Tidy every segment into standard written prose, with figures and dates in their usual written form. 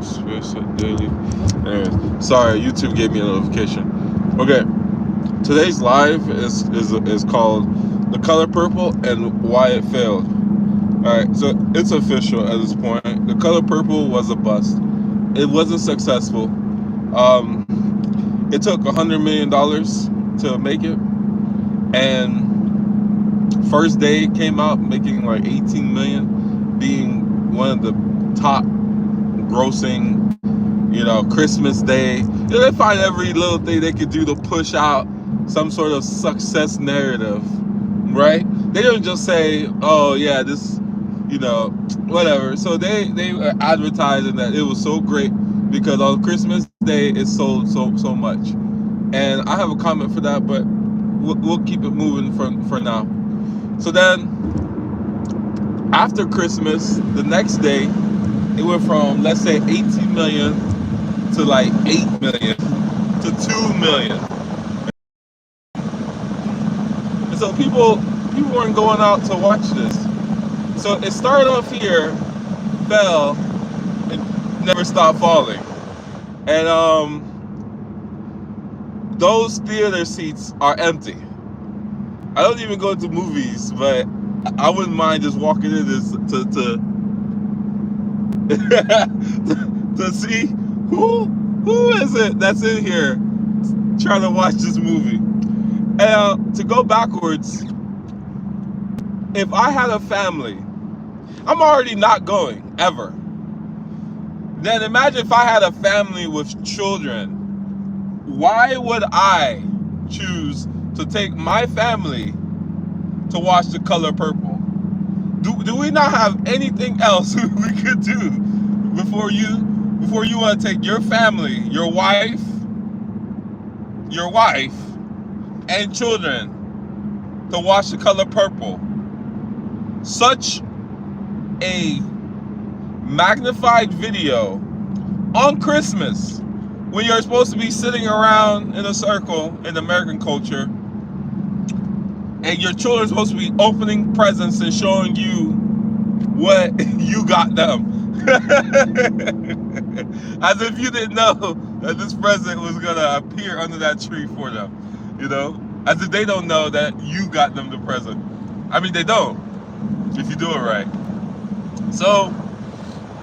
Sports Daily. Anyways, sorry, YouTube gave me a notification. Okay, today's live is called "The Color Purple and Why It Failed." All right, so it's official at this point. The Color Purple was a bust. It wasn't successful. It took $100 million to make it, and first day it came out making like 18 million, being one of the top grossing, Christmas Day. They find every little thing they could do to push out some sort of success narrative, right? They don't just say, oh yeah, this, whatever. So they were advertising that it was so great because on Christmas Day it sold so much. And I have a comment for that, but we'll keep it moving for now. So then, after Christmas, the next day, it went from, let's say, 18 million to like 8 million to 2 million. And so people weren't going out to watch this. So it started off here, fell, and never stopped falling. And those theater seats are empty. I don't even go to movies, but I wouldn't mind just walking in this to to see who is it that's in here trying to watch this movie. And to go backwards, if I had a family, I'm already not going ever. Then imagine if I had a family with children. Why would I choose to take my family to watch The Color Purple? Do we not have anything else we could do before you want to take your family, your wife, and children to watch The Color Purple? Such a magnified video on Christmas, when you're supposed to be sitting around in a circle in American culture, and your children are supposed to be opening presents and showing you what you got them. As if you didn't know that this present was going to appear under that tree for them. As if they don't know that you got them the present. I mean, they don't, if you do it right. So,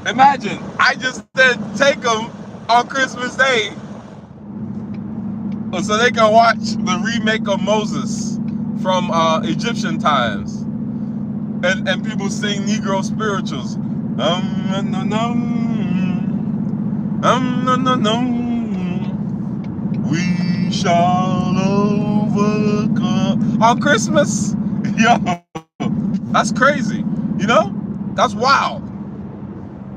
imagine, I just said take them on Christmas Day so they can watch the remake of Moses from Egyptian times, and people sing Negro spirituals. We shall overcome on Christmas. Yo, that's crazy. That's wild.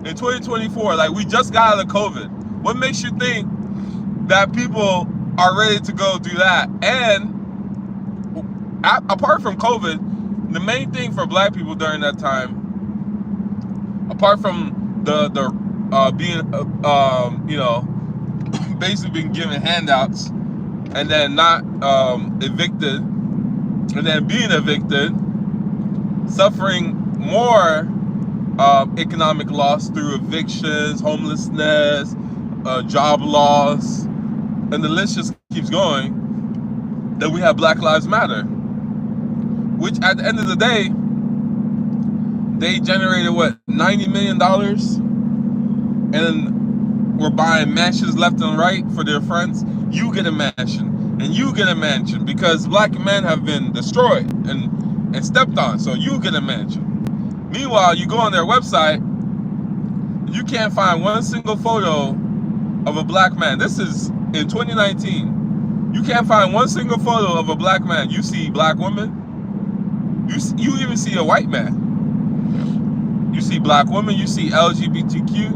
In 2024, like, we just got out of COVID. What makes you think that people are ready to go do that? And apart from COVID, the main thing for black people during that time, apart from the being basically being given handouts and then not evicted, and then being evicted, suffering more economic loss through evictions, homelessness, job loss, and the list just keeps going. Then we have Black Lives Matter, which at the end of the day, they generated what, $90 million, and we're buying mansions left and right for their friends. You get a mansion, and you get a mansion because black men have been destroyed and stepped on. So you get a mansion. Meanwhile, you go on their website, you can't find one single photo of a black man. This is in 2019. You can't find one single photo of a black man. You see black women. You even see a white man. You see black women. You see LGBTQ.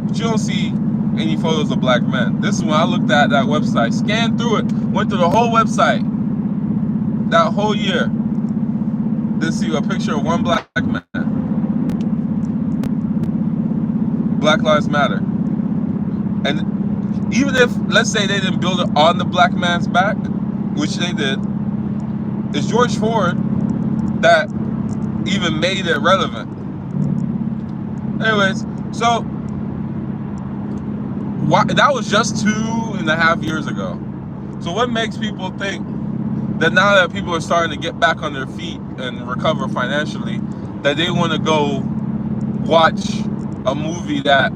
But you don't see any photos of black men. This is when I looked at that website, scanned through it, went through the whole website, that whole year. Didn't see a picture of one black man. Black Lives Matter. And even if, let's say, they didn't build it on the black man's back, which they did, it's George Ford that even made it relevant. Anyways, so why, that was just 2.5 years ago. So what makes people think that now that people are starting to get back on their feet and recover financially, that they want to go watch a movie that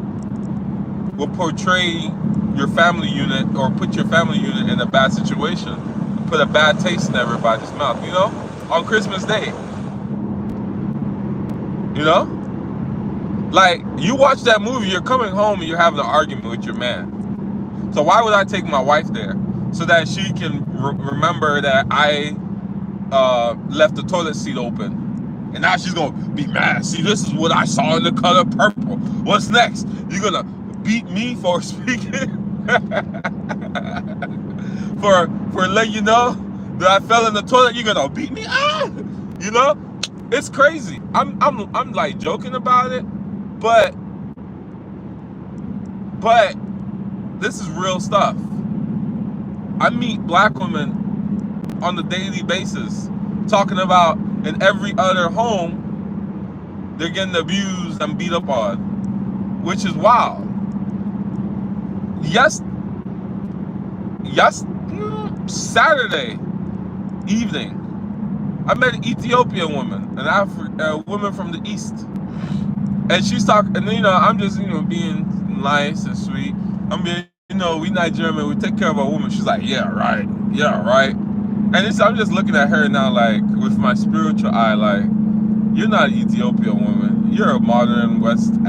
will portray your family unit or put your family unit in a bad situation, put a bad taste in everybody's mouth, you know, on Christmas Day? You know? Like, you watch that movie, you're coming home and you're having an argument with your man. So why would I take my wife there? So that she can remember that I left the toilet seat open. And now she's gonna be mad. See, this is what I saw in The Color Purple. What's next? You're gonna beat me for speaking? for letting you know that I fell in the toilet, you're gonna beat me? Ah! You know? It's crazy. I'm like joking about it, but this is real stuff. I meet black women on a daily basis talking about in every other home they're getting abused and beat up on, which is wild. Yes, Saturday evening, I met an Ethiopian woman, a woman from the East, and she's talking. And you know, I'm just being nice and sweet. I'm being, we Nigerian, we take care of our woman. She's like, yeah, right. And I'm just looking at her now, like with my spiritual eye, like, you're not an Ethiopian woman. You're a modern Western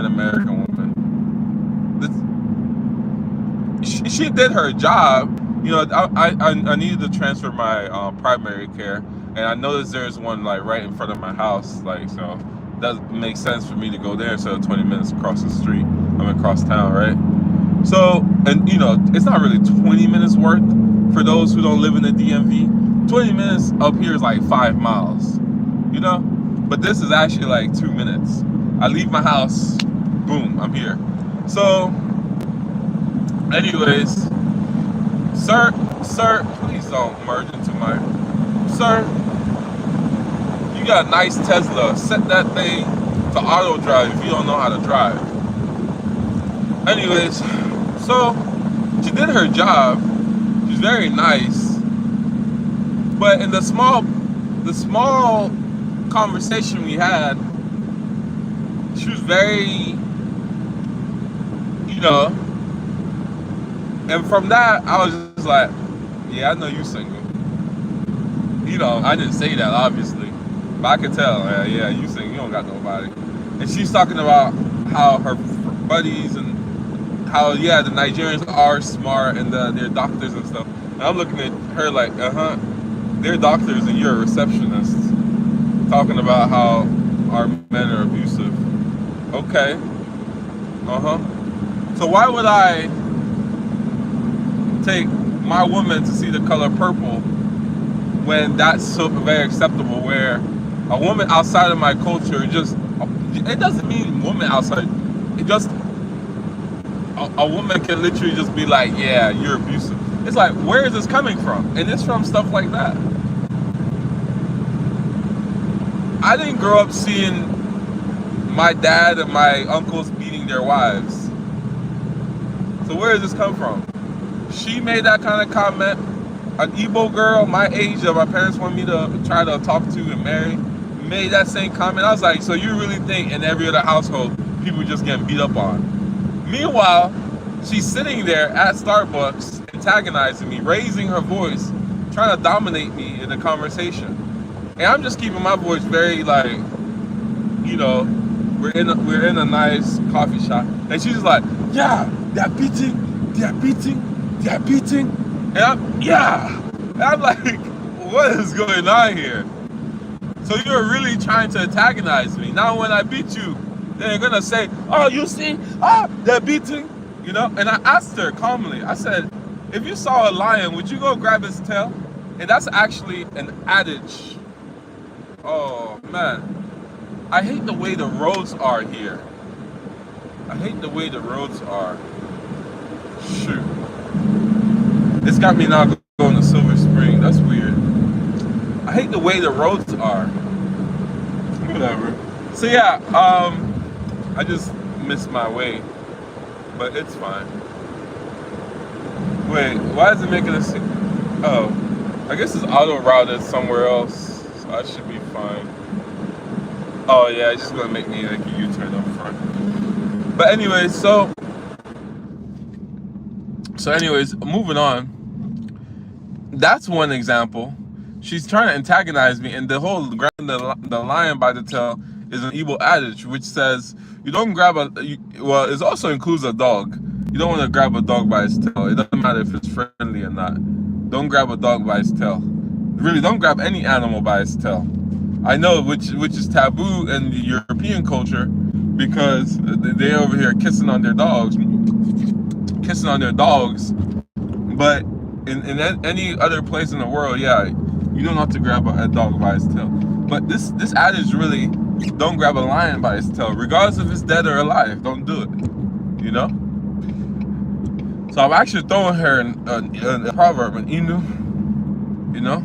American woman. She did her job. I needed to transfer my primary care, and I noticed there's one like right in front of my house, like, so it doesn't make sense for me to go there instead of 20 minutes across the street. I'm across town, right? So, and it's not really 20 minutes worth for those who don't live in the DMV. 20 minutes up here is like 5 miles, but this is actually like 2 minutes. I leave my house, boom, I'm here. So anyways, sir, please don't merge into my, sir, you got a nice Tesla, set that thing to auto drive if you don't know how to drive. Anyways, so she did her job. She's very nice, but in the small conversation we had, she was very, and from that I was just like, yeah, I know you single. I didn't say that obviously, but I could tell, yeah, you single, you don't got nobody. And she's talking about how her buddies and how, yeah, the Nigerians are smart and they're doctors and stuff. And I'm looking at her like, they're doctors and you're a receptionist. Talking about how our men are abusive. Okay. So why would I take my woman to see The Color Purple when that's so very acceptable, where a woman outside of my culture it doesn't mean woman outside, it just, a woman can literally just be like, yeah, you're abusive. It's like, where is this coming from? And it's from stuff like that. I didn't grow up seeing my dad and my uncles beating their wives. So where does this come from? She made that kind of comment. An Igbo girl my age that my parents wanted me to try to talk to and marry made that same comment. I was like, so you really think in every other household people just getting beat up on? Meanwhile, she's sitting there at Starbucks antagonizing me, raising her voice, trying to dominate me in the conversation. And I'm just keeping my voice very like, we're in a nice coffee shop, and she's like, yeah, they're beating. And I'm like, what is going on here? So you're really trying to antagonize me. Now when I beat you, then you're gonna say, oh, you see, they're beating, And I asked her calmly, I said, if you saw a lion, would you go grab his tail? And that's actually an adage. Oh man, I hate the way the roads are here. Shoot. It's got me now going to Silver Spring. That's weird. I hate the way the roads are. Whatever. So yeah, I just missed my way. but it's fine. Wait, why is it making us? Oh, I guess it's auto routed somewhere else, so I should be fine. Oh yeah, it's just gonna make me like a U-turn up front. But anyways, anyways, moving on. That's one example. She's trying to antagonize me, and the whole grabbing the lion by the tail is an evil adage, which says you don't grab well, it also includes a dog. You don't want to grab a dog by its tail. It doesn't matter if it's friendly or not. Don't grab a dog by its tail. Really, don't grab any animal by its tail. I know which is taboo in the European culture because they're over here kissing on their dogs, but in any other place in the world, yeah, you don't have to grab a dog by its tail. But this adage really, don't grab a lion by its tail, regardless if it's dead or alive. Don't do it. You know. So I'm actually throwing her a proverb, an inu. You know.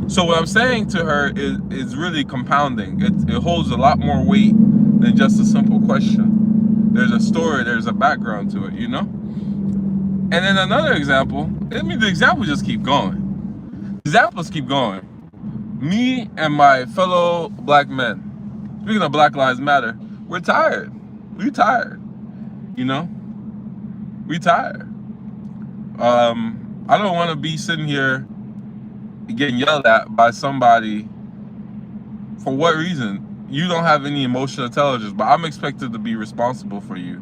So what I'm saying to her is really compounding. It holds a lot more weight than just a simple question. There's a story, there's a background to it, you know? And then another example, I mean, the examples just keep going. Examples keep going. Me and my fellow black men, speaking of Black Lives Matter, we're tired. We're tired, you know? We tired. I don't want to be sitting here getting yelled at by somebody. For what reason? You don't have any emotional intelligence, but I'm expected to be responsible for you.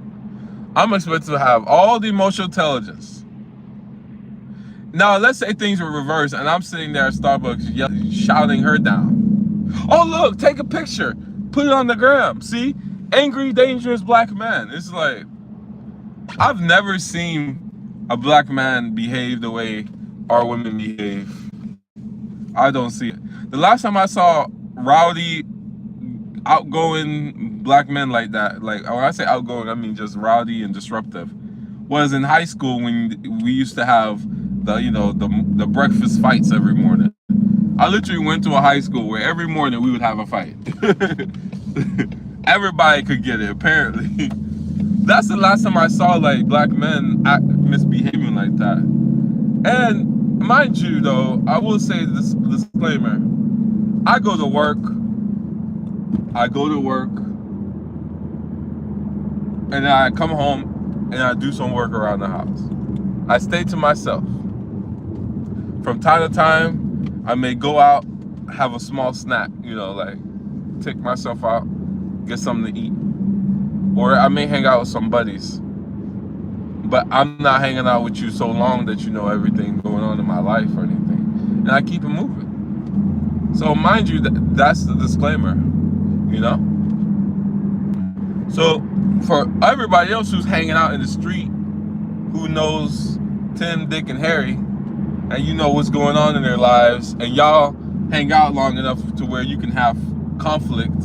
I'm expected to have all the emotional intelligence. Now, let's say things were reversed and I'm sitting there at Starbucks shouting her down. Oh, look, take a picture. Put it on the gram. See? Angry, dangerous black man. It's like, I've never seen a black man behave the way our women behave. I don't see it. The last time I saw rowdy, outgoing black men like that, like when I say outgoing, I mean just rowdy and disruptive, was in high school when we used to have the breakfast fights every morning. I literally went to a high school where every morning we would have a fight. Everybody could get it, apparently. That's the last time I saw like black men misbehaving like that. And mind you, though, I will say this disclaimer. I go to work, and I come home and I do some work around the house. I stay to myself. From time to time, I may go out, have a small snack, like take myself out, get something to eat. Or I may hang out with some buddies. But I'm not hanging out with you so long that you know everything going on in my life or anything. And I keep it moving. So mind you, that's the disclaimer, So for everybody else who's hanging out in the street, who knows Tim, Dick, and Harry, and you know what's going on in their lives, and y'all hang out long enough to where you can have conflict,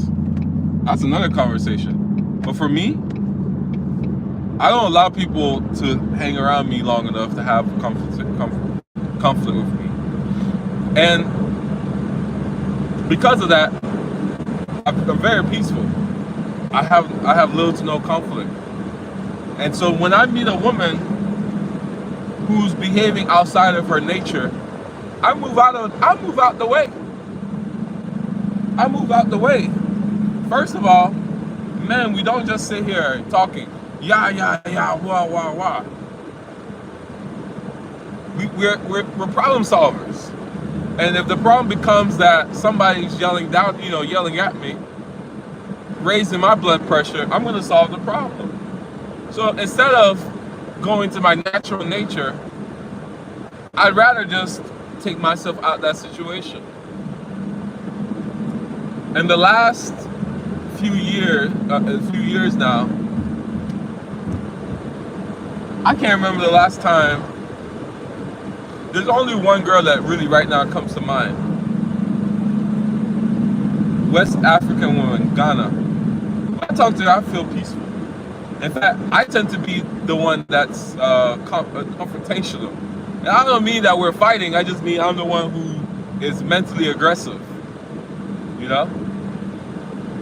that's another conversation. But for me, I don't allow people to hang around me long enough to have conflict with me. And because of that, I'm very peaceful. I have little to no conflict. And so when I meet a woman who's behaving outside of her nature, I move out the way. I move out the way. First of all, man, we don't just sit here talking. Yeah, wah. We're problem solvers. And if the problem becomes that somebody's yelling at me, raising my blood pressure, I'm gonna solve the problem. So instead of going to my natural nature, I'd rather just take myself out of that situation. And the last few years now, I can't remember the last time. There's only one girl that really right now comes to mind. West African woman, Ghana. When I talk to her, I feel peaceful. In fact, I tend to be the one that's confrontational. And I don't mean that we're fighting, I just mean I'm the one who is mentally aggressive.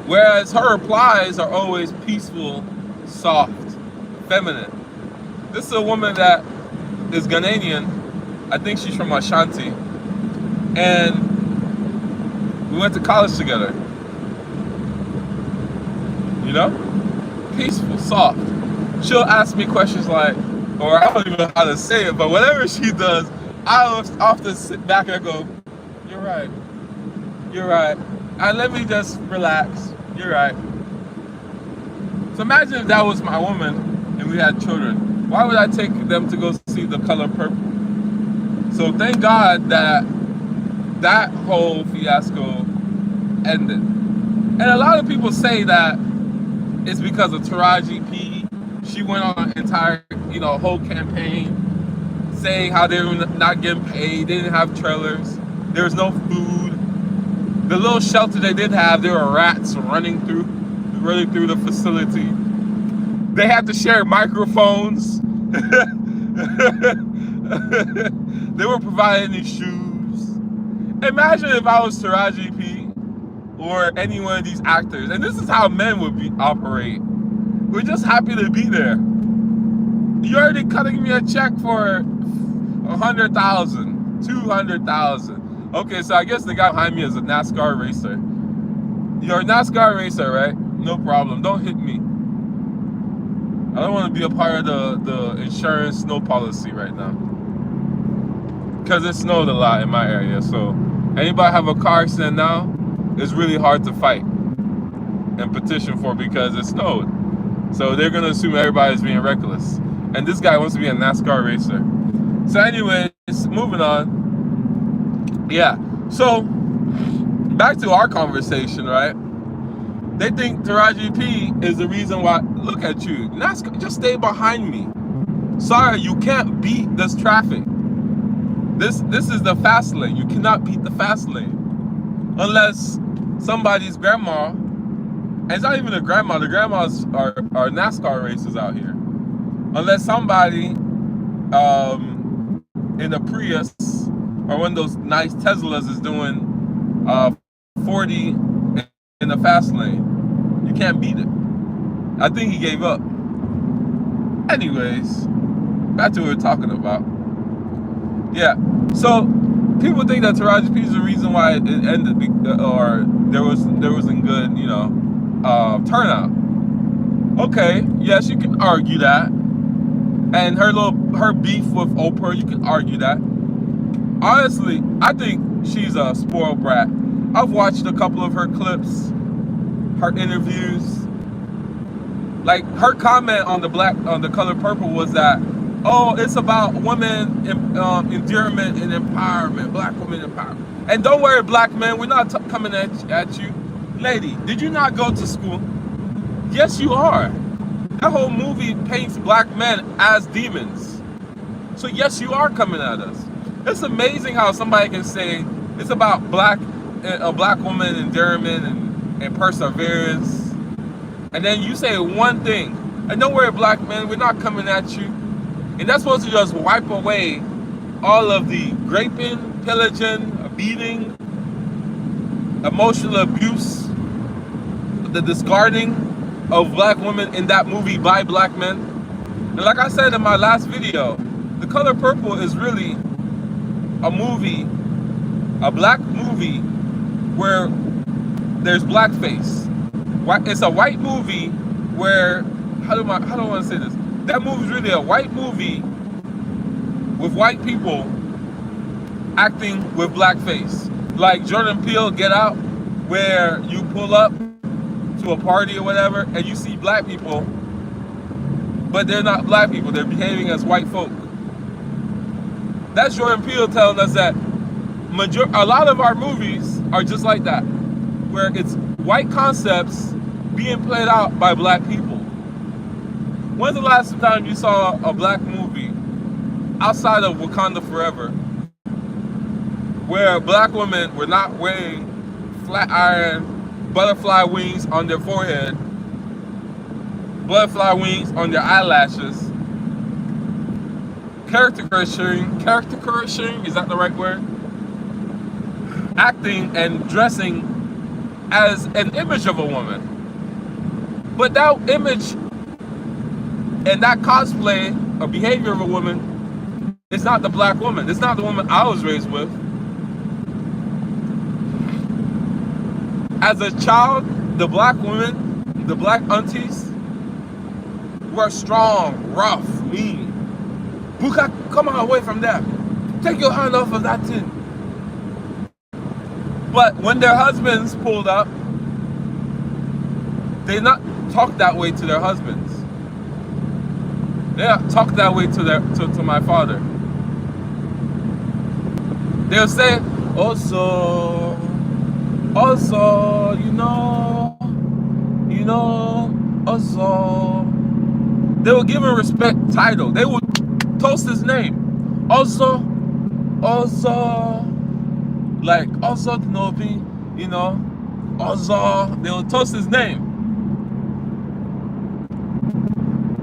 Whereas her replies are always peaceful soft, feminine. This is a woman that is Ghanaian. I think she's from Ashanti. And we went to college together. You know? Peaceful, soft. She'll ask me questions like, or I don't even know how to say it, but whatever she does, I often sit back and go, you're right. You're right. And let me just relax. You're right. So imagine if that was my woman and we had children. Why would I take them to go see The Color Purple? So thank God that that whole fiasco ended. And a lot of people say that it's because of Taraji P. She went on an entire, whole campaign saying how they were not getting paid, they didn't have trailers, there was no food. The little shelter they did have, there were rats running through the facility. They had to share microphones. They weren't providing any shoes. Imagine if I was Taraji P or any one of these actors, and this is how men would operate. We're just happy to be there. You're already cutting me a check for 100,000, 200,000. Okay, so I guess the guy behind me is a NASCAR racer. You're a NASCAR racer, right? No problem. Don't hit me. I don't want to be a part of the insurance snow policy right now. Because it snowed a lot in my area. So anybody have a car accident now, it's really hard to fight and petition for because it snowed. So they're going to assume everybody's being reckless. And this guy wants to be a NASCAR racer. So anyways, moving on. Yeah. So back to our conversation, right? They think Taraji P is the reason why. Look at you. NASCAR, just stay behind me. Sorry, you can't beat this traffic. This is the fast lane. You cannot beat the fast lane. Unless somebody's grandma, and it's not even a grandma, the grandmas are NASCAR racers out here. Unless somebody in a Prius or one of those nice Teslas is doing 40 in the fast lane. You can't beat it. I think he gave up. Anyways, back to what we're talking about. Yeah, so people think that Taraji P is the reason why it ended, or there wasn't good, turnout. Okay, yes, you can argue that. And her beef with Oprah, you can argue that. Honestly, I think she's a spoiled brat. I've watched a couple of her clips, her interviews. Like her comment on The Color Purple was that, oh, it's about women endearment and empowerment, black women empowerment. And don't worry, black men, we're not coming at you. Lady, did you not go to school? Yes, you are. That whole movie paints black men as demons. So yes, you are coming at us. It's amazing how somebody can say it's about a black woman endearment and perseverance. And then you say one thing, and don't worry, black men, we're not coming at you. And that's supposed to just wipe away all of the raping, pillaging, beating, emotional abuse, the discarding of black women in that movie by black men. And like I said in my last video, The Color Purple is really a movie, a black movie where there's blackface. It's a white movie where, how do I want to say this? That movie is really a white movie with white people acting with blackface. Like Jordan Peele, Get Out, where you pull up to a party or whatever and you see black people, but they're not black people, they're behaving as white folk. That's Jordan Peele telling us that a lot of our movies are just like that, where it's white concepts being played out by black people. When's the last time you saw a black movie outside of Wakanda Forever where black women were not wearing flat iron butterfly wings on their forehead, butterfly wings on their eyelashes, caricaturing, is that the right word? Acting and dressing as an image of a woman. But that image And that cosplay or behavior of a woman, it's not the black woman. It's not the woman I was raised with. As a child, the black women, the black aunties, were strong, rough, mean. Buka, come on, away from that. Take your hand off of that thing. But when their husbands pulled up, they not talk that way to their husbands. They not talk that way to my father. They'll say, also, you know, also. They will give him respect title. They would toast his name. Also, like also Novi, you know, also. They will toast his name.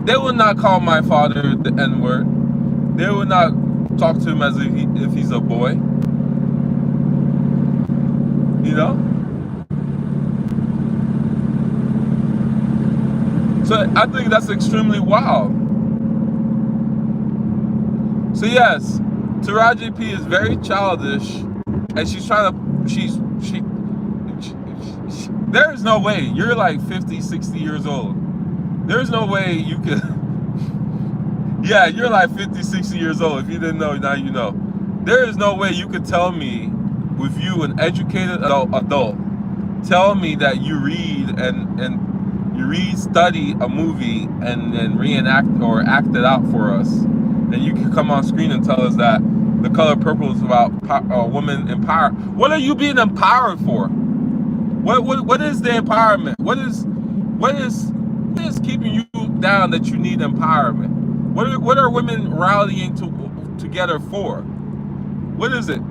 They would not call my father the N-word. They would not talk to him as if he's a boy. You know? So I think that's extremely wild. So yes, Taraji P is very childish, and she's trying to, there is no way, you're like 50, 60 years old. There's no way you could, yeah, you're like 50, 60 years old. If you didn't know, now you know. There is no way you could tell me, with you, an educated adult, tell me that you read and you study a movie and then reenact or act it out for us. And you can come on screen and tell us that The Color Purple is about women empowered. What are you being empowered for? What is the empowerment? What is keeping you down that you need empowerment? What are women rallying together for? What is it?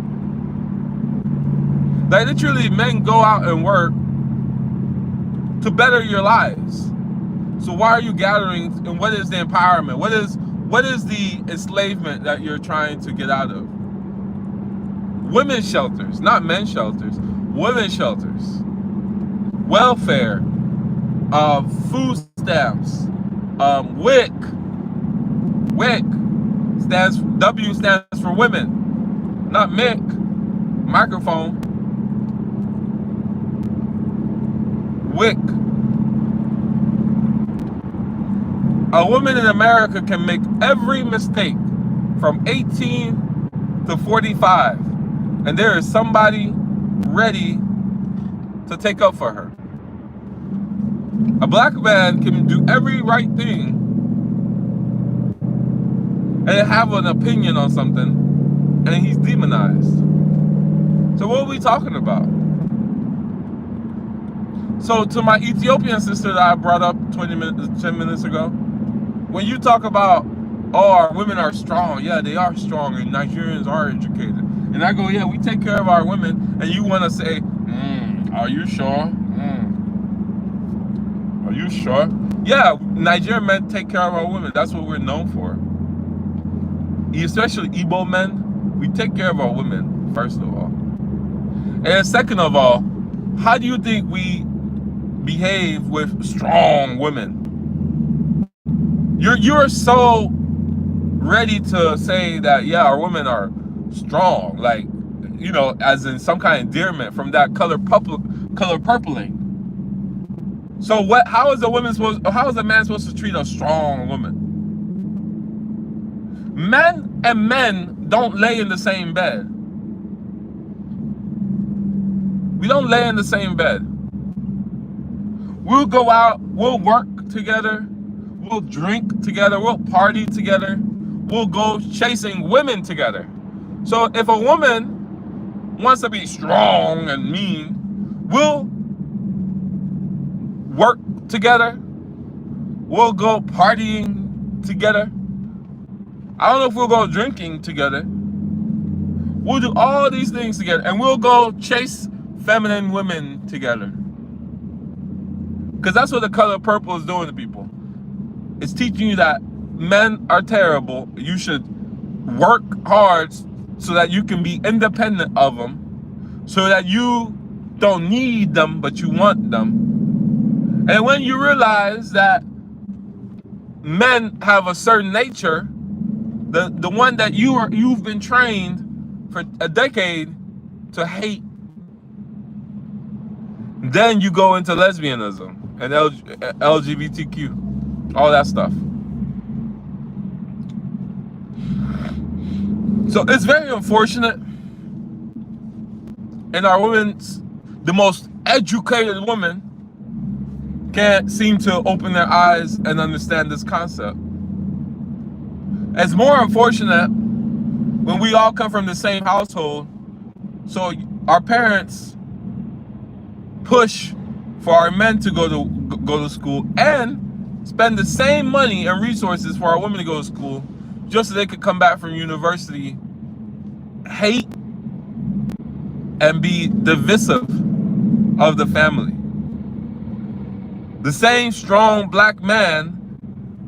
Like literally, men go out and work to better your lives. So why are you gathering? And what is the empowerment? What is the enslavement that you're trying to get out of? Women's shelters, not men's shelters. Women's shelters, welfare, food stamps, WIC. W stands for women, not Mick. Microphone. WIC. A woman in America can make every mistake from 18 to 45, and there is somebody ready to take up for her. A black man can do every right thing and have an opinion on something, and he's demonized. So what are we talking about? So to my Ethiopian sister that I brought up 10 minutes ago, when you talk about, oh, our women are strong, yeah, they are strong, and Nigerians are educated. And I go, yeah, we take care of our women, and you want to say, are you sure? Are you sure? Yeah, Nigerian men take care of our women. That's what we're known for. Especially Igbo men, we take care of our women, first of all. And second of all, how do you think we behave with strong women? You're so ready to say that, yeah, our women are strong, like, you know, as in some kind of endearment from that color purpling. So how is a man supposed to treat a strong woman? Men and men don't lay in the same bed. We don't lay in the same bed. We'll go out, we'll work together, we'll drink together, we'll party together, we'll go chasing women together. So if a woman wants to be strong and mean, we'll work together, we'll go partying together. I don't know if we'll go drinking together. We'll do all these things together, and we'll go chase feminine women together. Because that's what The Color Purple is doing to people. It's teaching you that men are terrible. You should work hard so that you can be independent of them, so that you don't need them, but you want them. And when you realize that men have a certain nature, the one that you've been trained for a decade to hate. Then you go into lesbianism and LGBTQ, all that stuff. So it's very unfortunate. And our women's, the most educated women, can't seem to open their eyes and understand this concept. It's more unfortunate when we all come from the same household. So our parents push for our men to go to school and spend the same money and resources for our women to go to school, just so they could come back from university, hate, and be divisive of the family. The same strong black man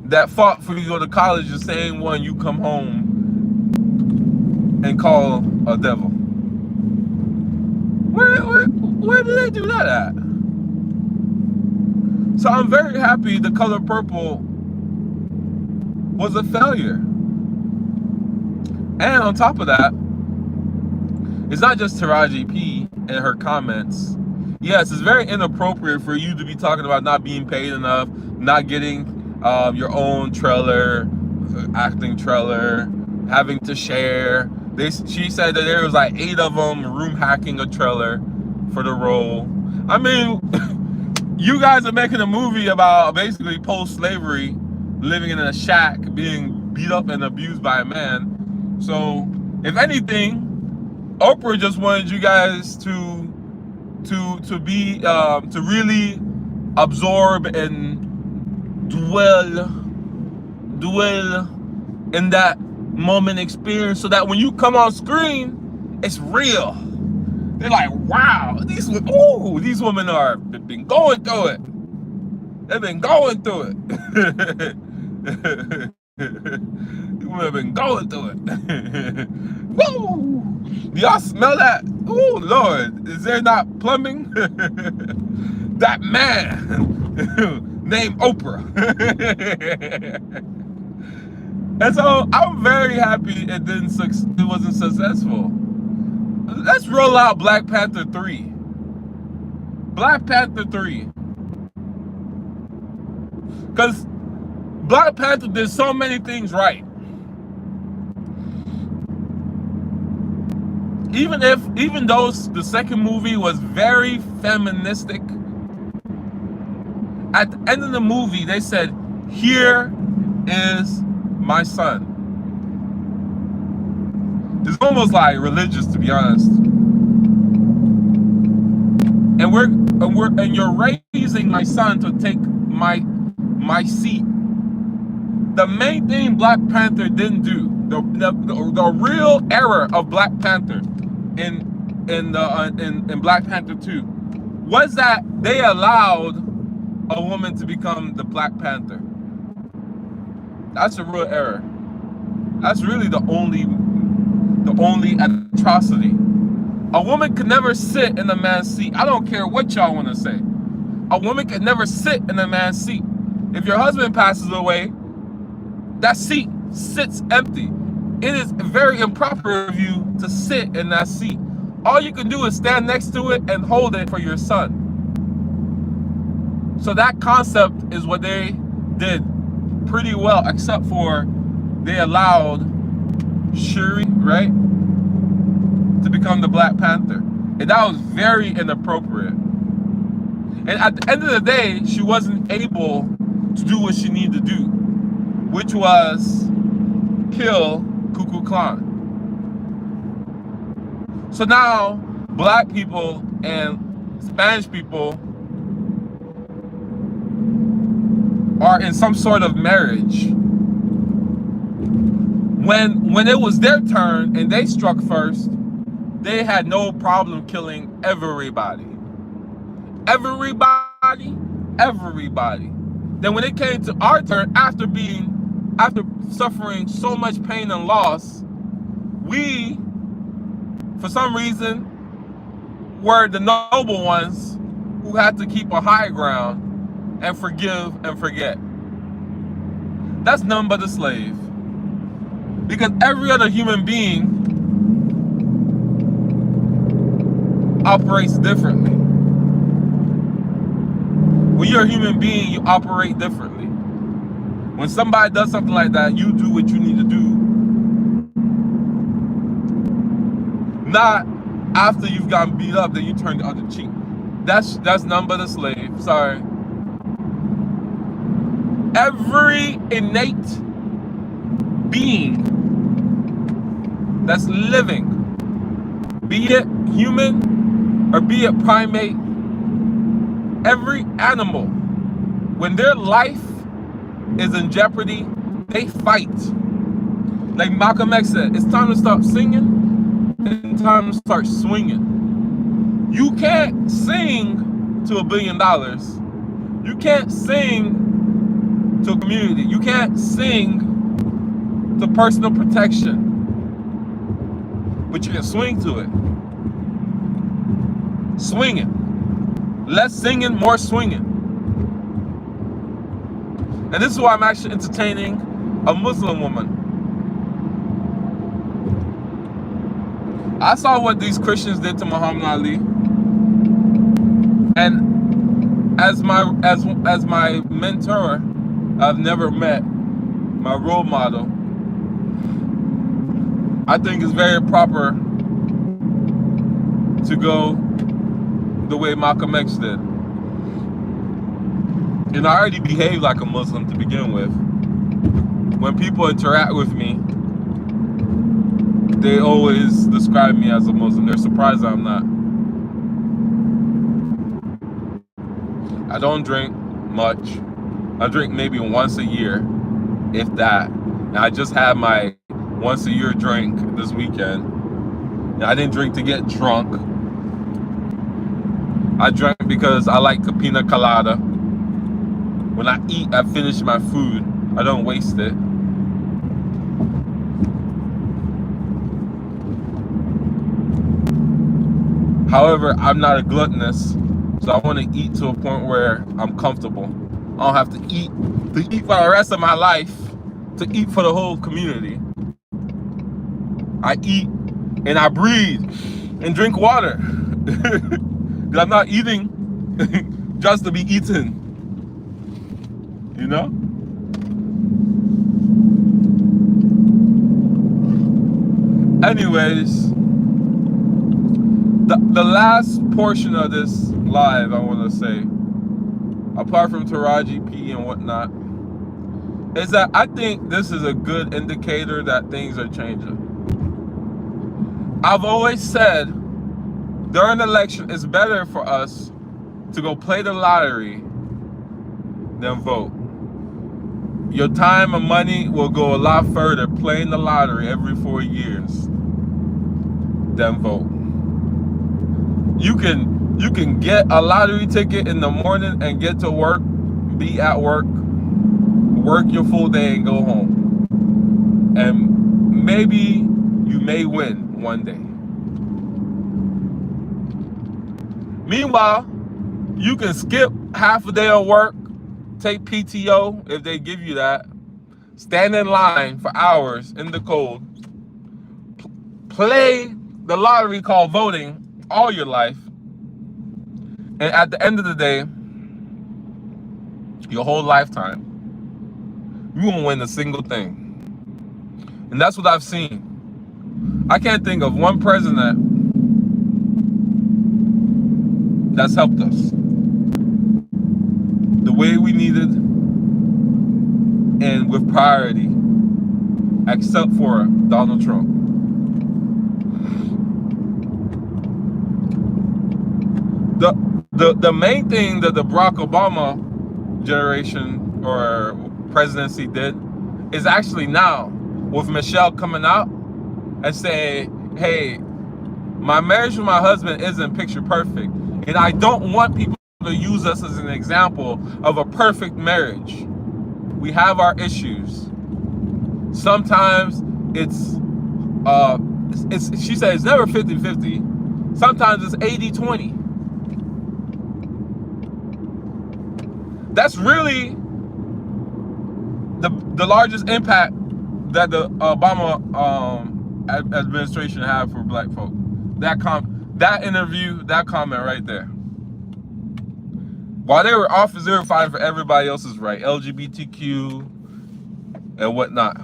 that fought for you to go to college, the same one you come home and call a devil. Where did they do that at? So I'm very happy The Color Purple was a failure. And on top of that, it's not just Taraji P and her comments. Yes, it's very inappropriate for you to be talking about not being paid enough, not getting your own trailer, acting trailer, having to share. She said that there was like 8 of them room hacking a trailer for the role. I mean, you guys are making a movie about basically post-slavery, living in a shack, being beat up and abused by a man. So, if anything, Oprah just wanted you guys to be to really absorb and dwell in that moment experience, so that when you come on screen, it's real. They're like, wow, these women are been going through it. They've been going through it. You women have been going through it. Woo! Do y'all smell that? Oh Lord, is there not plumbing? That man named Oprah. And so I'm very happy it wasn't successful. Let's roll out Black Panther 3. Black Panther 3. Because Black Panther did so many things right. Even though the second movie was very feministic, at the end of the movie they said, "Here is my son." It's almost like religious, to be honest. And you're raising my son to take my seat. The main thing Black Panther didn't do, the real error of Black Panther in Black Panther 2, was that they allowed a woman to become the Black Panther. That's a real error. That's really the only atrocity. A woman could never sit in a man's seat. I don't care what y'all want to say. A woman could never sit in a man's seat. If your husband passes away, that seat sits empty. It is very improper of you to sit in that seat. All you can do is stand next to it and hold it for your son. So that concept is what they did pretty well, except for they allowed Shuri, right, to become the Black Panther. And that was very inappropriate. And at the end of the day, she wasn't able to do what she needed to do, which was kill Ku Klux Klan. So now black people and Spanish people are in some sort of marriage. When it was their turn and they struck first, they had no problem killing everybody. Everybody. Then when it came to our turn, after suffering so much pain and loss, we, for some reason, were the noble ones who had to keep a high ground and forgive and forget. that's none but a slave. Because every other human being operates differently. When you're a human being, you operate differently. When somebody does something like that, you do what you need to do. Not after you've gotten beat up, then you turn the other cheek. That's none but a slave. Sorry. Every innate being that's living, be it human or be it primate, every animal, when their life is in jeopardy, they fight. Like Malcolm X said, it's time to stop singing and time to start swinging. You can't sing to $1 billion. You can't sing to a community. You can't sing to personal protection. But you can swing to it. Swinging. Less singing, more swinging. And this is why I'm actually entertaining a Muslim woman. I saw what these Christians did to Muhammad Ali. And as my mentor, I've never met, my role model, I think it's very proper to go the way Malcolm X did. And I already behave like a Muslim to begin with. When people interact with me, they always describe me as a Muslim. They're surprised I'm not. I don't drink much. I drink maybe once a year, if that. And I just had my once a year drink this weekend. And I didn't drink to get drunk. I drank because I like pina colada. When I eat, I finish my food. I don't waste it. However, I'm not a gluttonous, so I want to eat to a point where I'm comfortable. I don't have to eat for the rest of my life, to eat for the whole community. I eat and I breathe and drink water. Because I'm not eating just to be eaten. You know? Anyways, the last portion of this live, I want to say, apart from Taraji P and whatnot, is that I think this is a good indicator that things are changing. I've always said during the election, it's better for us to go play the lottery than vote. Your time and money will go a lot further playing the lottery every 4 years than vote. You can get a lottery ticket in the morning and get to work, be at work, work your full day and go home. And maybe you may win one day. Meanwhile, you can skip half a day of work, take PTO if they give you that, stand in line for hours in the cold, play the lottery called voting all your life, and at the end of the day, your whole lifetime, you won't win a single thing. And that's what I've seen. I can't think of one president that's helped us the way we needed and with priority, except for Donald Trump. The main thing that the Barack Obama generation or presidency did is actually now with Michelle coming out and saying, hey, my marriage with my husband isn't picture perfect, and I don't want people to use us as an example of a perfect marriage. We have our issues. Sometimes she said it's never 50-50. Sometimes it's 80-20. the largest impact that the Obama administration had for black folk. That interview, that comment right there. While they were office, they were fighting for everybody else's right, LGBTQ and whatnot.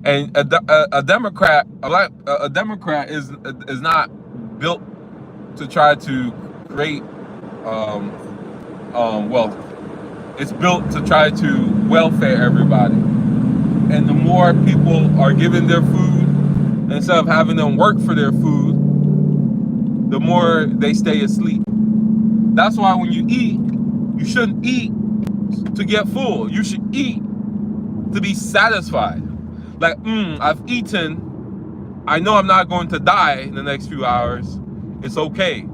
And a Democrat, a Democrat is not built to try to create wealth. It's built to try to welfare everybody. And the more people are given their food, instead of having them work for their food, the more they stay asleep. That's why when you eat, you shouldn't eat to get full. You should eat to be satisfied. Like, I've eaten. I know I'm not going to die in the next few hours. It's okay.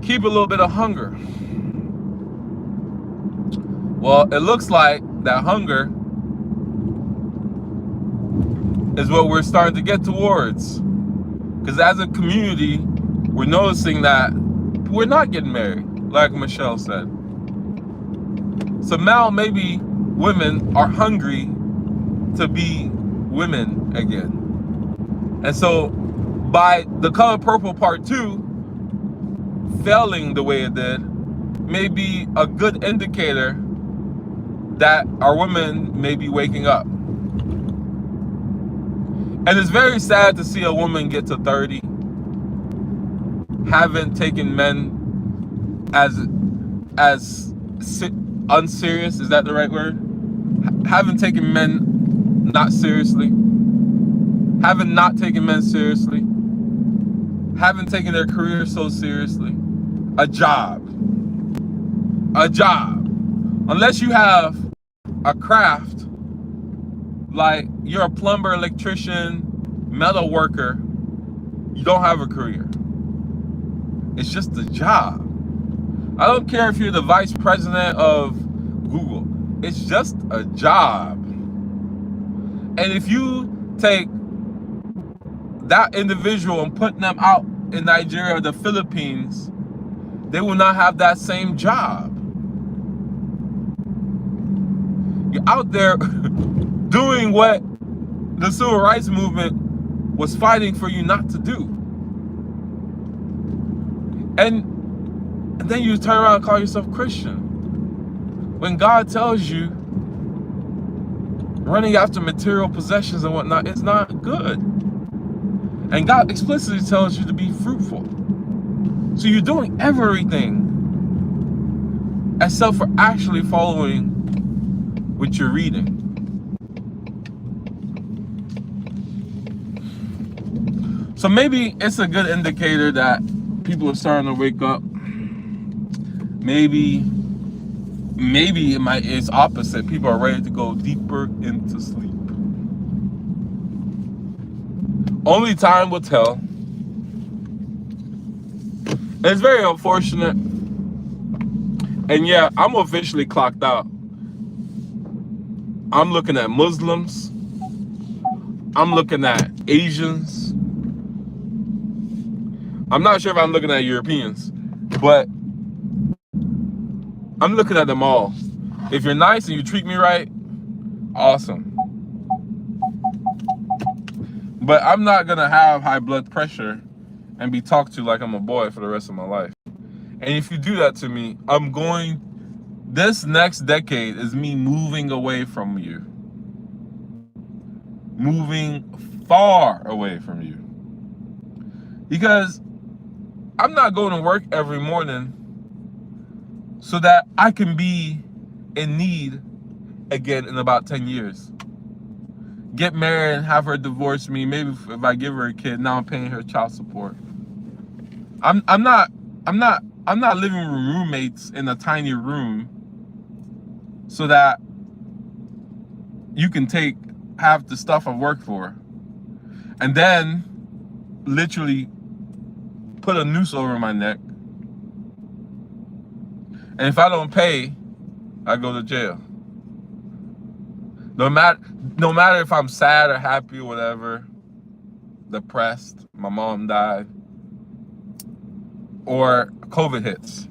Keep a little bit of hunger. Well, it looks like that hunger is what we're starting to get towards. Because as a community, we're noticing that we're not getting married, like Michelle said. So now maybe women are hungry to be women again. And so by The Color Purple Part 2 failing the way it did, may be a good indicator that our women may be waking up. And it's very sad to see a woman get to 30, haven't taken men as unserious, is that the right word? Haven't taken men not seriously, haven't not taken men seriously, haven't taken their career so seriously. A job. Unless you have a craft, like you're a plumber, electrician, metal worker, you don't have a career. It's just a job. I don't care if you're the vice president of Google. It's just a job. And if you take that individual and put them out in Nigeria or the Philippines, they will not have that same job. You're out there doing what the civil rights movement was fighting for you not to do. And then you turn around and call yourself Christian. When God tells you running after material possessions and whatnot, it's not good. And God explicitly tells you to be fruitful. So you're doing everything except for actually following what you're reading. So maybe it's a good indicator that people are starting to wake up. Maybe it's opposite. People are ready to go deeper into sleep. Only time will tell. And it's very unfortunate. And yeah, I'm officially clocked out. I'm looking at Muslims. I'm looking at Asians. I'm not sure if I'm looking at Europeans, but I'm looking at them all. If you're nice and you treat me right, awesome. But I'm not gonna have high blood pressure and be talked to like I'm a boy for the rest of my life. And if you do that to me, this next decade is me moving away from you. Moving far away from you. Because I'm not going to work every morning so that I can be in need again in about 10 years. Get married and have her divorce me. Maybe if I give her a kid, now I'm paying her child support. I'm not living with roommates in a tiny room so that you can take half the stuff I've worked for and then literally put a noose over my neck. And if I don't pay, I go to jail. No matter if I'm sad or happy or whatever, depressed, my mom died, or COVID hits.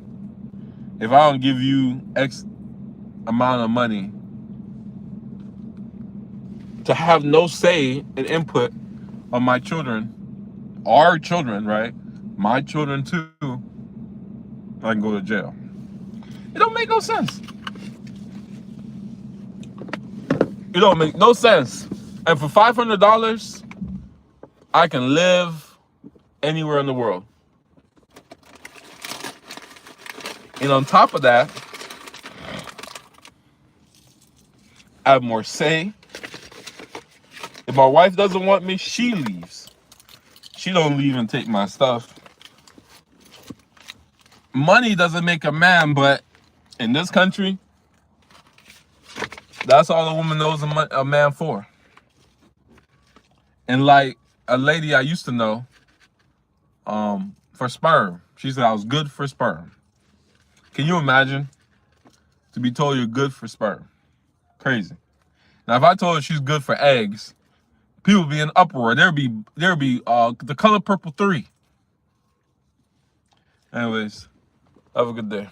If I don't give you X amount of money, to have no say and input on my children, our children, right? My children too, I can go to jail. It don't make no sense. It don't make no sense. And for $500, I can live anywhere in the world. And on top of that, I have more say. If my wife doesn't want me, she leaves. She don't leave and take my stuff. Money doesn't make a man, but in this country, that's all a woman knows a man for. And like a lady I used to know, for sperm, she said I was good for sperm. Can you imagine to be told you're good for sperm? Crazy. Now, if I told her she's good for eggs, people would be in uproar. There'd be The Color Purple 3. Anyways, have a good day.